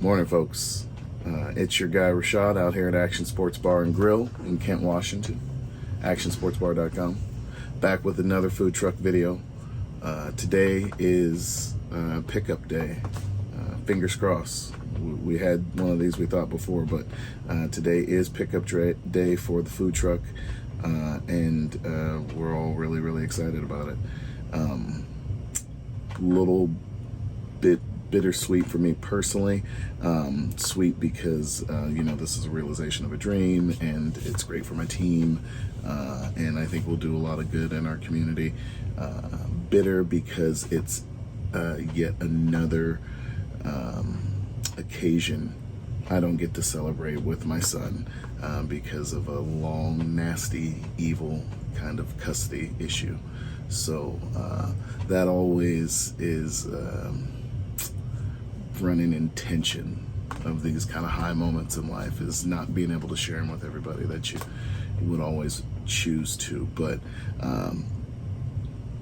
Morning, folks. It's your guy Rashad out here at Action Sports Bar and Grill in Kent, Washington. ActionSportsBar.com. Back with another food truck video. Today is pickup day. Fingers crossed. We had one of these we thought before, but today is pickup day for the food truck, and we're all really excited about it. Little bit bittersweet for me personally. Sweet because this is a realization of a dream, and it's great for my team, and I think we'll do a lot of good in our community. Bitter because it's yet another occasion I don't get to celebrate with my son because of a long, nasty, evil kind of custody issue. So that always is running in tension of these kind of high moments in life, is not being able to share them with everybody that you would always choose to. But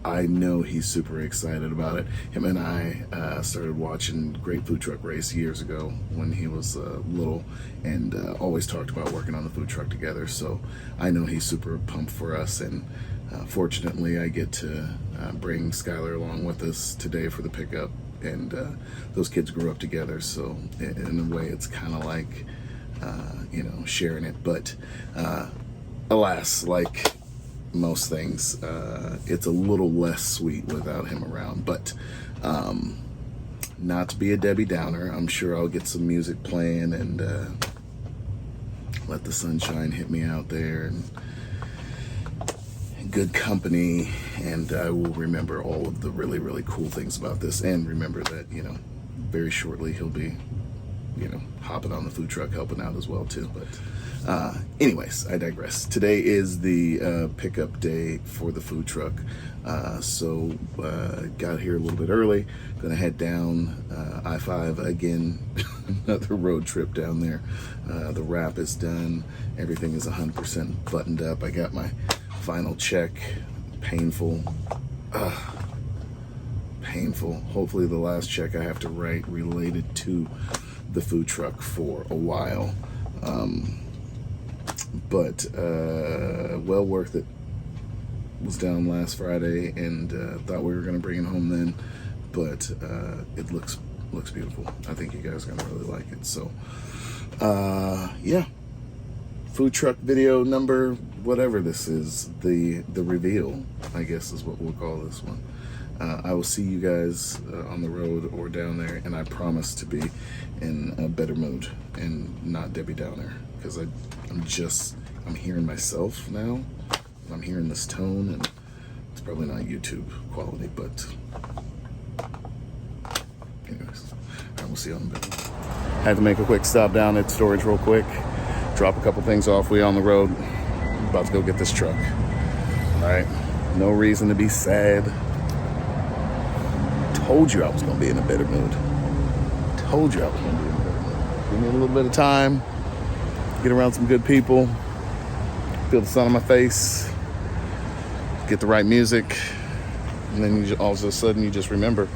I know he's super excited about it. Him and I started watching Great Food Truck Race years ago when he was little, and always talked about working on the food truck together. So I know he's super pumped for us, and fortunately I get to bring Skylar along with us today for the pickup, and those kids grew up together, so in a way it's kind of like sharing it. But alas, like most things, it's a little less sweet without him around. But not to be a Debbie Downer, I'm sure I'll get some music playing and let the sunshine hit me out there, and good company, and I will remember all of the really cool things about this, and remember that very shortly he'll be hopping on the food truck helping out as well too. But anyways, I digress. Today is the pickup day for the food truck, so got here a little bit early. Gonna head down I-5 again. Another road trip down there. The wrap is done, everything is 100% buttoned up. I got my final check. Painful. Hopefully the last check I have to write related to the food truck for a while. But well worth it. Was down last Friday and thought we were going to bring it home then, but it looks beautiful. I think you guys are going to really like it. So yeah, food truck video number whatever this is, the reveal, I guess is what we'll call this one. I will see you guys on the road or down there, and I promise to be in a better mood and not Debbie Downer, because I'm hearing myself now. I'm hearing this tone, and it's probably not YouTube quality, but anyways, I will see you on the video. Had to make a quick stop down at storage real quick, drop a couple things off. We on the road, about to go get this truck. All right, no reason to be sad. Told you I was gonna be in a better mood. Told you I was gonna be in a better mood. Give me a little bit of time, get around some good people, feel the sun on my face, get the right music, and then all of a sudden you just remember,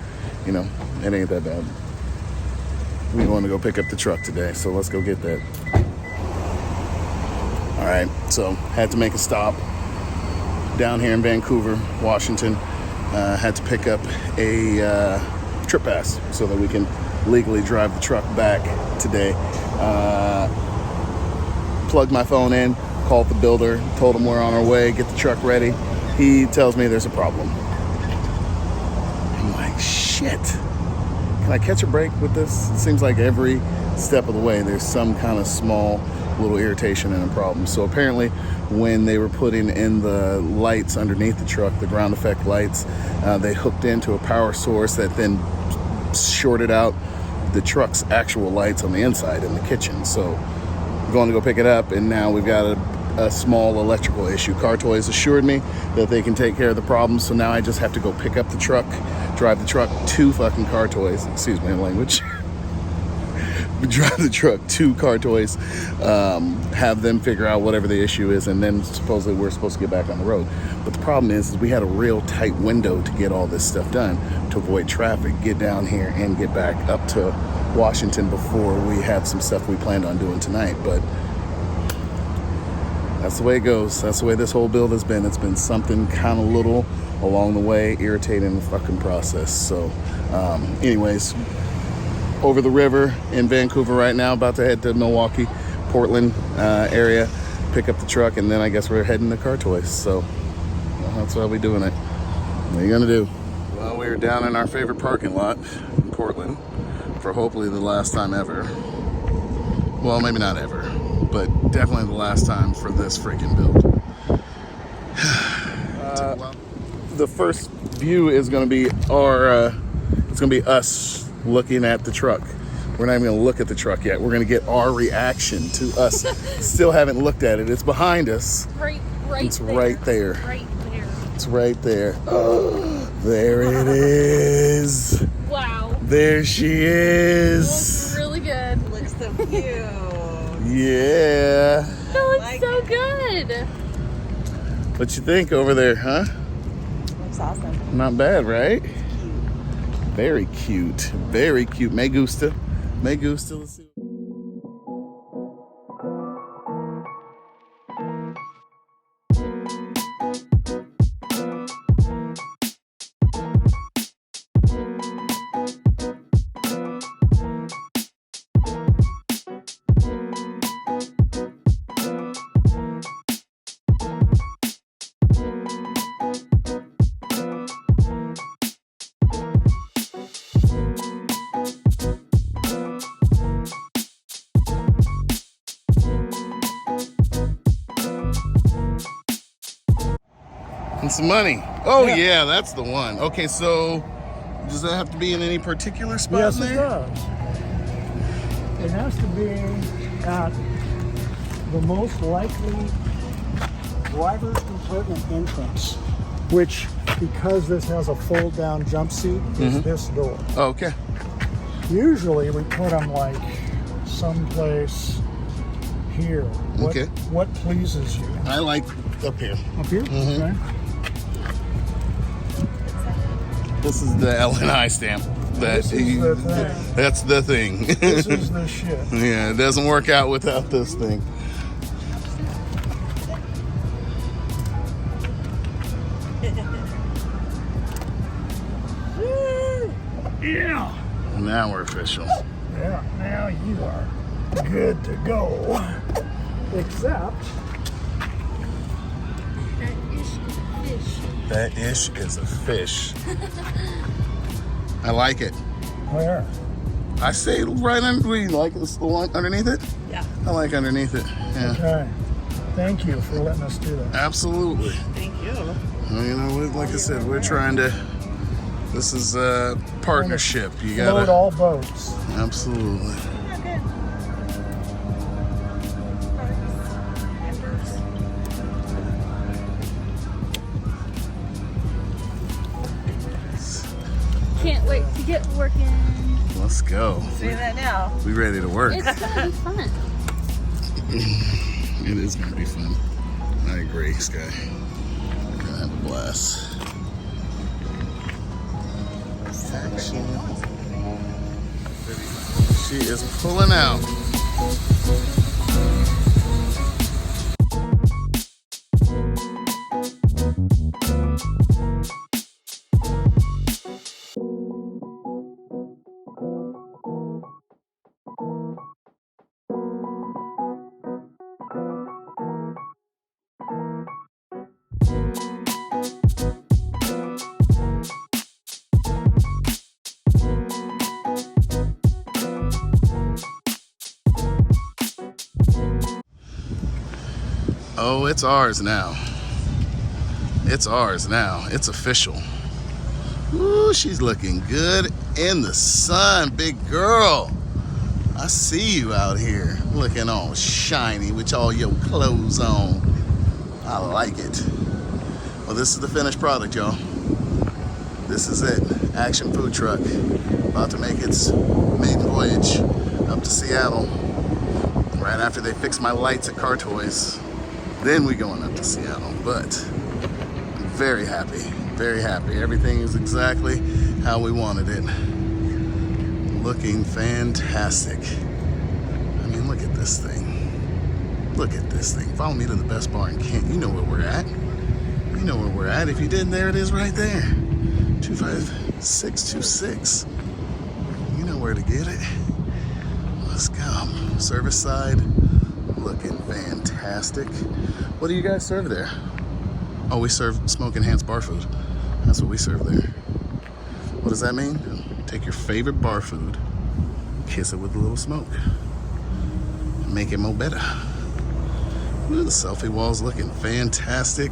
it ain't that bad. We want to go pick up the truck today, so let's go get that. All right, so had to make a stop down here in Vancouver, Washington. Had to pick up a trip pass so that we can legally drive the truck back today. Plugged my phone in, called the builder, told him we're on our way, get the truck ready. He tells me there's a problem. I'm like, shit. Can I catch a break with this? It seems like every step of the way there's some kind of small little irritation and a problem. So apparently when they were putting in the lights underneath the truck, the ground effect lights, they hooked into a power source that then shorted out the truck's actual lights on the inside in the kitchen. So we're going to go pick it up, and now we've got a small electrical issue. Car Toys assured me that they can take care of the problem, so now I just have to go pick up the truck, drive the truck to fucking Car Toys, excuse my language, drive the truck to Car Toys, have them figure out whatever the issue is, and then supposedly we're supposed to get back on the road. But the problem is we had a real tight window to get all this stuff done, to avoid traffic, get down here and get back up to Washington before we have some stuff we planned on doing tonight. But that's the way it goes. That's the way this whole build has been. It's been something kind of little along the way, irritating the fucking process. So anyways, over the river in Vancouver right now, about to head to Milwaukee, Portland area, pick up the truck, and then I guess we're heading to Car Toys. So that's how we're doing it. What are you gonna do? Well, we are down in our favorite parking lot in Portland for hopefully the last time ever. Well, maybe not ever, but definitely the last time for this freaking build. The first view is gonna be it's gonna be us looking at the truck. We're not even gonna look at the truck yet. We're gonna get our reaction to us. Still haven't looked at it. It's behind us. Right it's there. right there. Right there. It's right there. Oh, there it is. Wow. There she is. Looks really good. Looks so cute. Yeah. That looks so good. What you think over there, huh? Looks awesome. Not bad, right? Very cute. Very cute. Me gusta. Me gusta. Let's see. And some money. Oh yeah, that's the one. Okay, so does that have to be in any particular spot? Yes, in there? it does. It has to be at the most likely driver's compartment entrance, which, because this has a fold-down jump seat, is this door. Oh, okay. Usually we put them like someplace here. Okay. What pleases you? I like up here. Up here? Okay. This is the L&I stamp. This is the thing. That's the thing. This is the shit. Yeah, it doesn't work out without this thing. Yeah. Now we're official. Yeah, now you are good to go. Except That ish is a fish. That ish is a fish. I like it. where? I say right under. You like this the one underneath it? Yeah. I like underneath it. Yeah. Okay. Thank you for letting us do that. Absolutely. Thank you. Well, you know, like I said, we're trying to. This is a partnership. You Float gotta. all boats. Absolutely. Can't wait to get working. Let's go. Say that now. We ready to work. It's gonna be fun. It is gonna be fun. I agree, Sky. We're gonna have a blast. Action. She is pulling out. Oh, it's ours now. It's ours now. It's official. Ooh, she's looking good in the sun, big girl. I see you out here looking all shiny with all your clothes on. I like it. Well, this is the finished product, y'all. This is it. Action food truck. About to make its maiden voyage up to Seattle. Right after they fix my lights at Car Toys. Then we going up to Seattle, but I'm very happy, very happy. Everything is exactly how we wanted it. looking fantastic. I mean, look at this thing. Look at this thing. Follow me to the best bar in Kent. You know where we're at. You know where we're at. If you didn't, there it is right there. 25626. You know where to get it. Let's go. Service side, looking fantastic. What do you guys serve there? Oh, we serve smoke enhanced bar food. That's what we serve there. What does that mean? Take your favorite bar food, kiss it with a little smoke, make it more better. Ooh, the selfie wall's looking fantastic.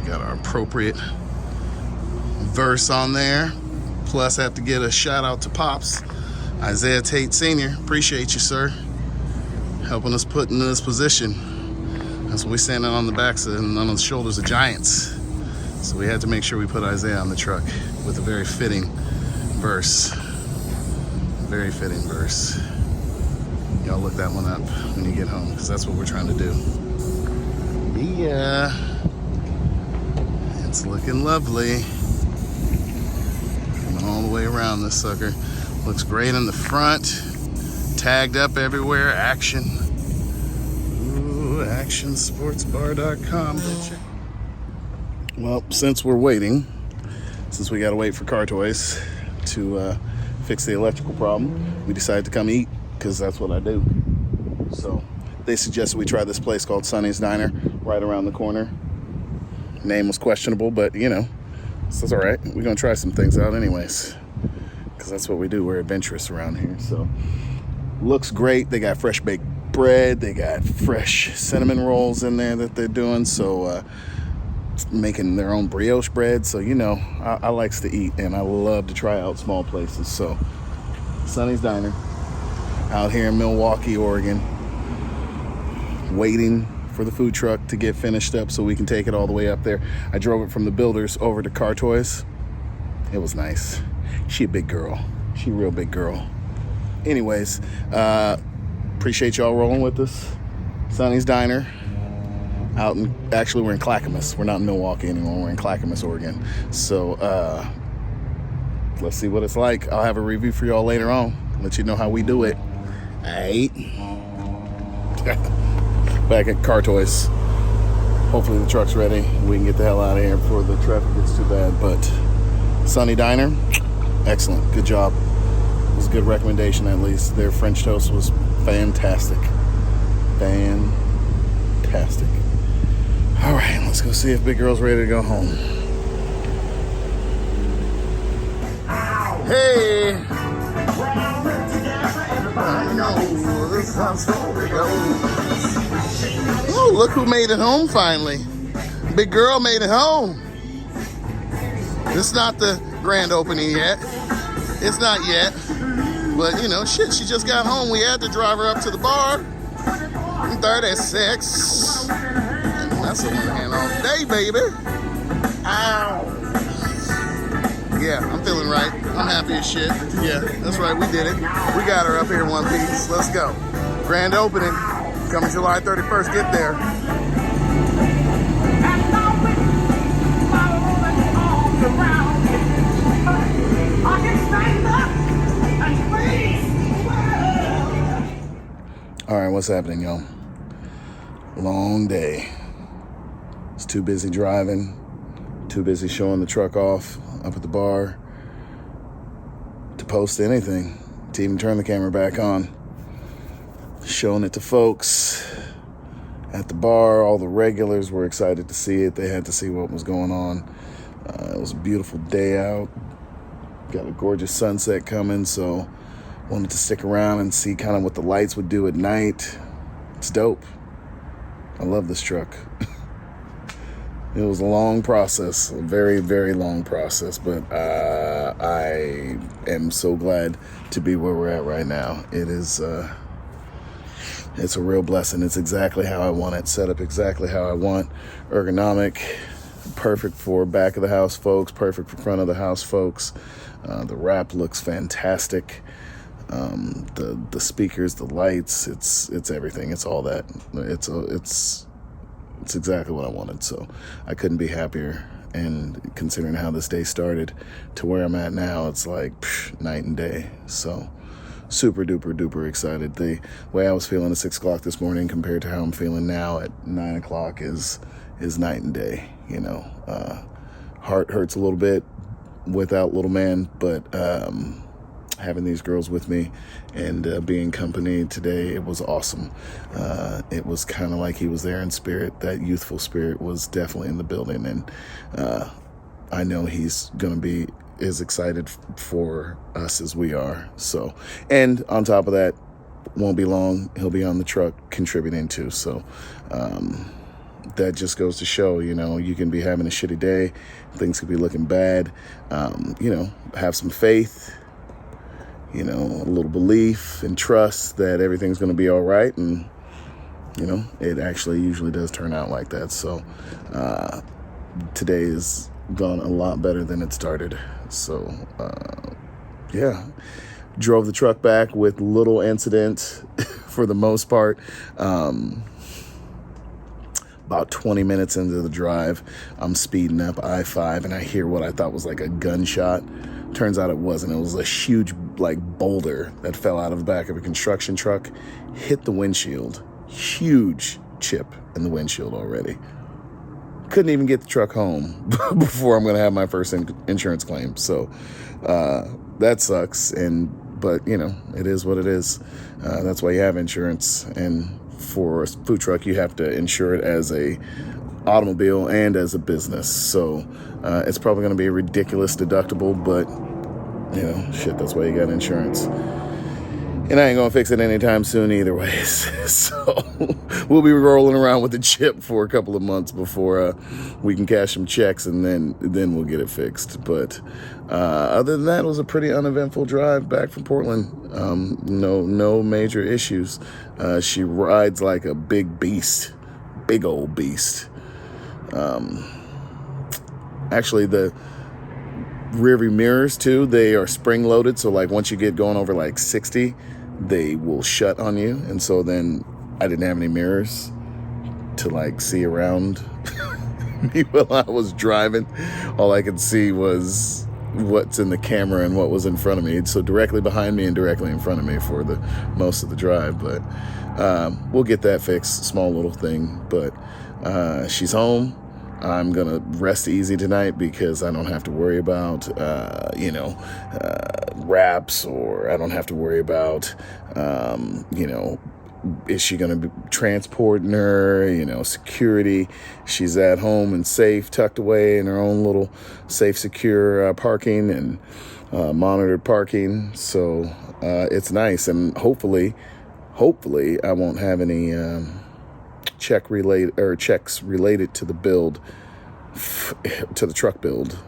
Got our appropriate verse on there. Plus, I have to get a shout out to Pops, Isaiah Tate Sr. Appreciate you, sir, helping us put in this position. That's when we standing on the backs and on the shoulders of giants. So we had to make sure we put Isaiah on the truck with a very fitting verse. Very fitting verse. Y'all look that one up when you get home, because that's what we're trying to do. Yeah. It's looking lovely. Coming all the way around this sucker. Looks great in the front. Tagged up everywhere. Action. Ooh, actionsportsbar.com. Well, since we're waiting, since we gotta wait for Car Toys to fix the electrical problem, we decided to come eat, because that's what I do. So they suggested we try this place called Sonny's Diner right around the corner. Name was questionable, but you know, that's all right. We're gonna try some things out anyways, because that's what we do. We're adventurous around here. So looks great. They got fresh baked bread. They got fresh cinnamon rolls in there that they're doing. So making their own brioche bread. So you know, I likes to eat, and I love to try out small places. So Sonny's Diner out here in Milwaukee, Oregon, waiting for the food truck to get finished up so we can take it all the way up there. I drove it from the builders over to Car Toys. It was nice. She a big girl. She a real big girl. Anyways, appreciate y'all rolling with us. Sonny's Diner. Out in, actually we're in Clackamas. We're not in Milwaukee anymore. We're in Clackamas, Oregon. So let's see what it's like. I'll have a review for y'all later on. Let you know how we do it. Alright. Back at Car Toys. Hopefully the truck's ready. We can get the hell out of here before the traffic gets too bad. But Sonny Diner, excellent. Good job. It was a good recommendation, at least. Their French toast was fantastic. Fantastic. All right, let's go see if Big Girl's ready to go home. Hey! I know this is how story goes. Oh, look who made it home finally. Big Girl made it home. This is not the grand opening yet. It's not yet. But, you know, shit, she just got home. We had to drive her up to the bar. 36. That's a one-hand all day, baby. Ow. Yeah, I'm feeling right. I'm happy as shit. Yeah, that's right. We did it. We got her up here in one piece. Let's go. Grand opening. Coming July 31st. Get there. All right, what's happening, y'all? Long day. It's too busy driving, too busy showing the truck off up at the bar to post anything, to even turn the camera back on. Showing it to folks at the bar. All the regulars were excited to see it. They had to see what was going on. It was a beautiful day out. Got a gorgeous sunset coming, so wanted to stick around and see kind of what the lights would do at night. It's dope. I love this truck. It was a long process, a very, very long process, but I am so glad to be where we're at right now. It is, it's a real blessing. It's exactly how I want it, set up exactly how I want. Ergonomic, perfect for back of the house folks, perfect for front of the house folks. The wrap looks fantastic. The speakers, the lights, it's everything. It's all that. It's exactly what I wanted. So I couldn't be happier. And considering how this day started to where I'm at now, it's like night and day. So super duper duper excited. The way I was feeling at 6 o'clock this morning compared to how I'm feeling now at 9 o'clock is night and day. You know, heart hurts a little bit without little man, but having these girls with me and being company today, it was awesome. It was kind of like he was there in spirit. That youthful spirit was definitely in the building, and I know he's going to be as excited for us as we are. So, and on top of that, won't be long, he'll be on the truck contributing too. So that just goes to show, you know, you can be having a shitty day, things could be looking bad, you know, have some faith, you know, a little belief and trust that everything's going to be all right. And, you know, it actually usually does turn out like that. So today has gone a lot better than it started. So, yeah, drove the truck back with little incident for the most part. About 20 minutes into the drive, I'm speeding up I-5 and I hear what I thought was like a gunshot. Turns out it wasn't. It was a huge like boulder that fell out of the back of a construction truck, hit the windshield. Huge chip in the windshield already. Couldn't even get the truck home before I'm going to have my first insurance claim. So that sucks. But you know, it is what it is. That's why you have insurance. And for a food truck, you have to insure it as a automobile and as a business. So it's probably going to be a ridiculous deductible, but you know, shit, that's why you got insurance. And I ain't gonna fix it anytime soon either ways. So we'll be rolling around with the chip for a couple of months before we can cash some checks, and then we'll get it fixed. But other than that, it was a pretty uneventful drive back from Portland. No major issues. She rides like a big beast, big old beast. Actually, the rear view mirrors too, they are spring loaded. So like once you get going over like 60, they will shut on you. And so then I didn't have any mirrors to like see around me while I was driving. All I could see was what's in the camera and what was in front of me. So directly behind me and directly in front of me for the most of the drive. But we'll get that fixed. Small little thing. But she's home. I'm going to rest easy tonight because I don't have to worry about, wraps, or I don't have to worry about, is she going to be transporting her, security. She's at home and safe, tucked away in her own little safe, secure parking and monitored parking. So it's nice. And hopefully I won't have any checks related to the build, to the truck build.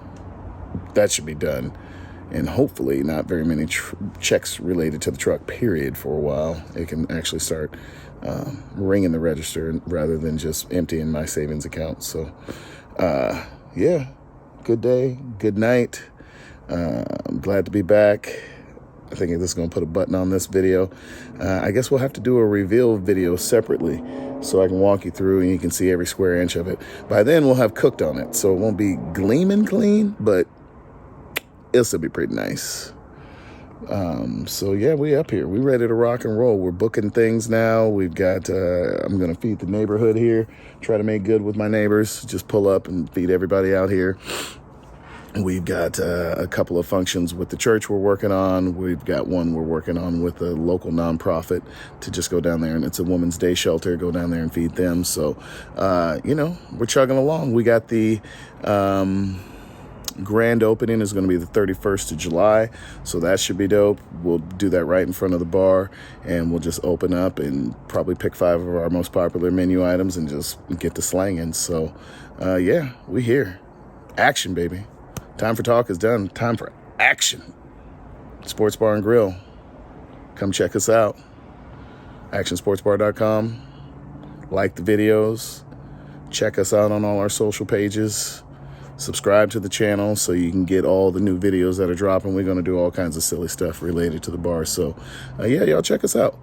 That should be done. And hopefully not very many checks related to the truck, period, for a while. It can actually start ringing the register rather than just emptying my savings account. So, yeah, good day, good night. I'm glad to be back. I think this is going to put a button on this video. I guess we'll have to do a reveal video separately so I can walk you through and you can see every square inch of it. By then, we'll have cooked on it, so it won't be gleaming clean, but it'll still be pretty nice. So, yeah, we up here. We ready to rock and roll. We're booking things now. We've got, I'm going to feed the neighborhood here, try to make good with my neighbors, just pull up and feed everybody out here. We've got a couple of functions with the church we're working on. We've got one we're working on with a local nonprofit to just go down there, and it's a women's day shelter, go down there and feed them. So, we're chugging along. We got the grand opening is going to be the 31st of July. So that should be dope. We'll do that right in front of the bar, and we'll just open up and probably pick 5 of our most popular menu items and just get to slanging. So, yeah, we here. Action, baby. Time for talk is done. Time for action. Sports Bar and Grill. Come check us out. actionsportsbar.com. Like the videos. Check us out on all our social pages. Subscribe to the channel so you can get all the new videos that are dropping. We're going to do all kinds of silly stuff related to the bar. So, yeah, y'all check us out.